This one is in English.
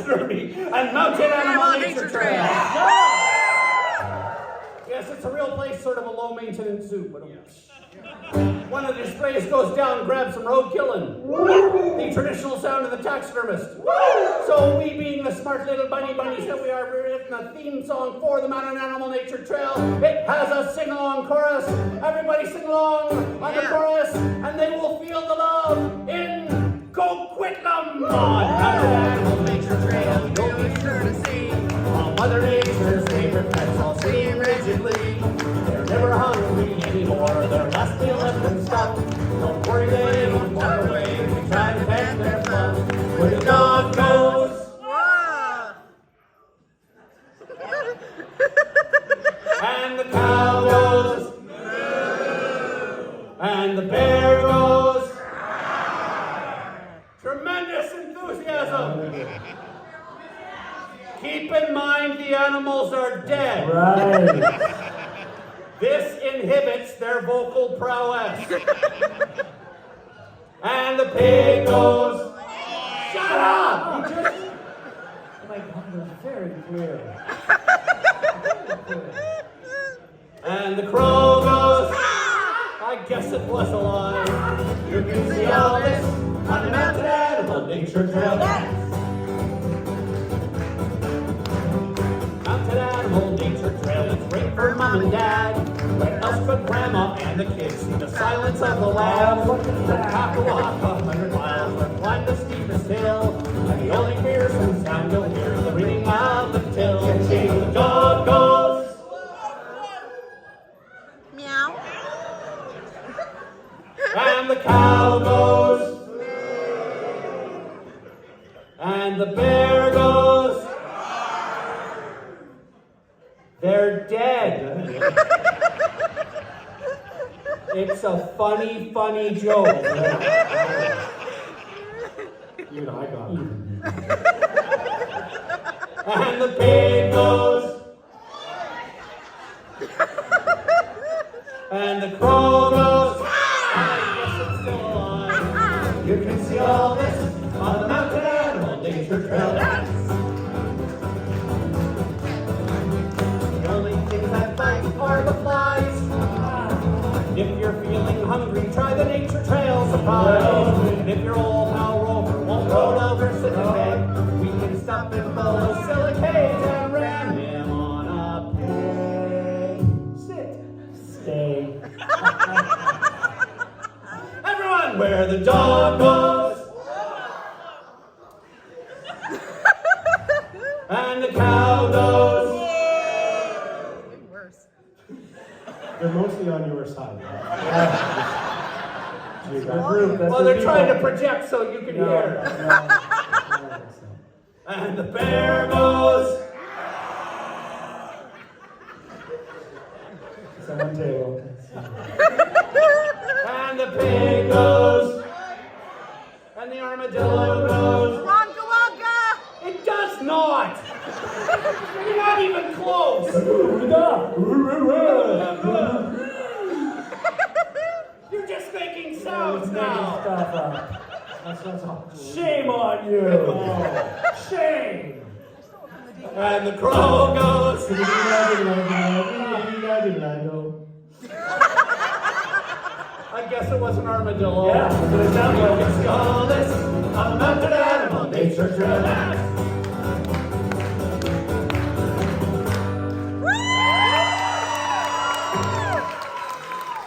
taxidermy and mounted animal nature trail. Yes, it's a real place, sort of a low-maintenance zoo, but one of the strays goes down, grabs some road killing. The traditional sound of the taxidermist. So we, being the smart little bunnies that we are, we've written a theme song for the Mountain Animal Nature Trail. It has a sing-along chorus. Everybody sing along on the chorus, and they will feel the love in Coquitlam. On Mountain Animal Nature Trail, you'll be sure to see all Mother Nature's favorite pets all singing rigidly. They're never hungry anymore, their last meal left them stuffed. Don't worry, they won't walk away, we try to pet their fluff. Where the dog goes, and the cow goes, and the bear goes. Tremendous enthusiasm. Keep in mind the animals are dead. Right. This inhibits their vocal prowess. And the pig goes, shut up! You just... Oh my God, they're very clear. And the crow goes, I guess it was a lie. You can see all this on the Mountain Animal Nature Trail. Mountain Animal Nature Trail, it's great for Mom and Dad. Where else but Grandma and the kids see the silence of the lab? Don't have to walk 100 miles or climb the steepest hill. And the only fearsome sound you'll hear is the ringing of the till. The dog goes, meow. And the cow goes, and the bear goes. They're dead. It's a funny, funny joke. Even I got it. And the pig goes, and the crow goes, I guess it's still alive. You can see all this on the Mountain Animal Nature Trail. The only things that bite are the flies. If you're feeling hungry, try the Nature Trail surprise. And if your old pal Rover won't roll over silicate, we can stuff him full of silicate and ram him on a pig. Stay. Everyone, where the dog goes, and the cow goes. They're mostly on your side. Well, they're trying to project so you can hear. And the bear goes. It's on one table. And the pig goes. And the armadillo goes. Wonka wonka! It does not. You're not even close. You're just making sounds now. That's all. Shame on you. Shame. And the crow goes. I guess it was an armadillo. Yeah, but it sounded like it's all this on the Mountain Animal Nature Trail.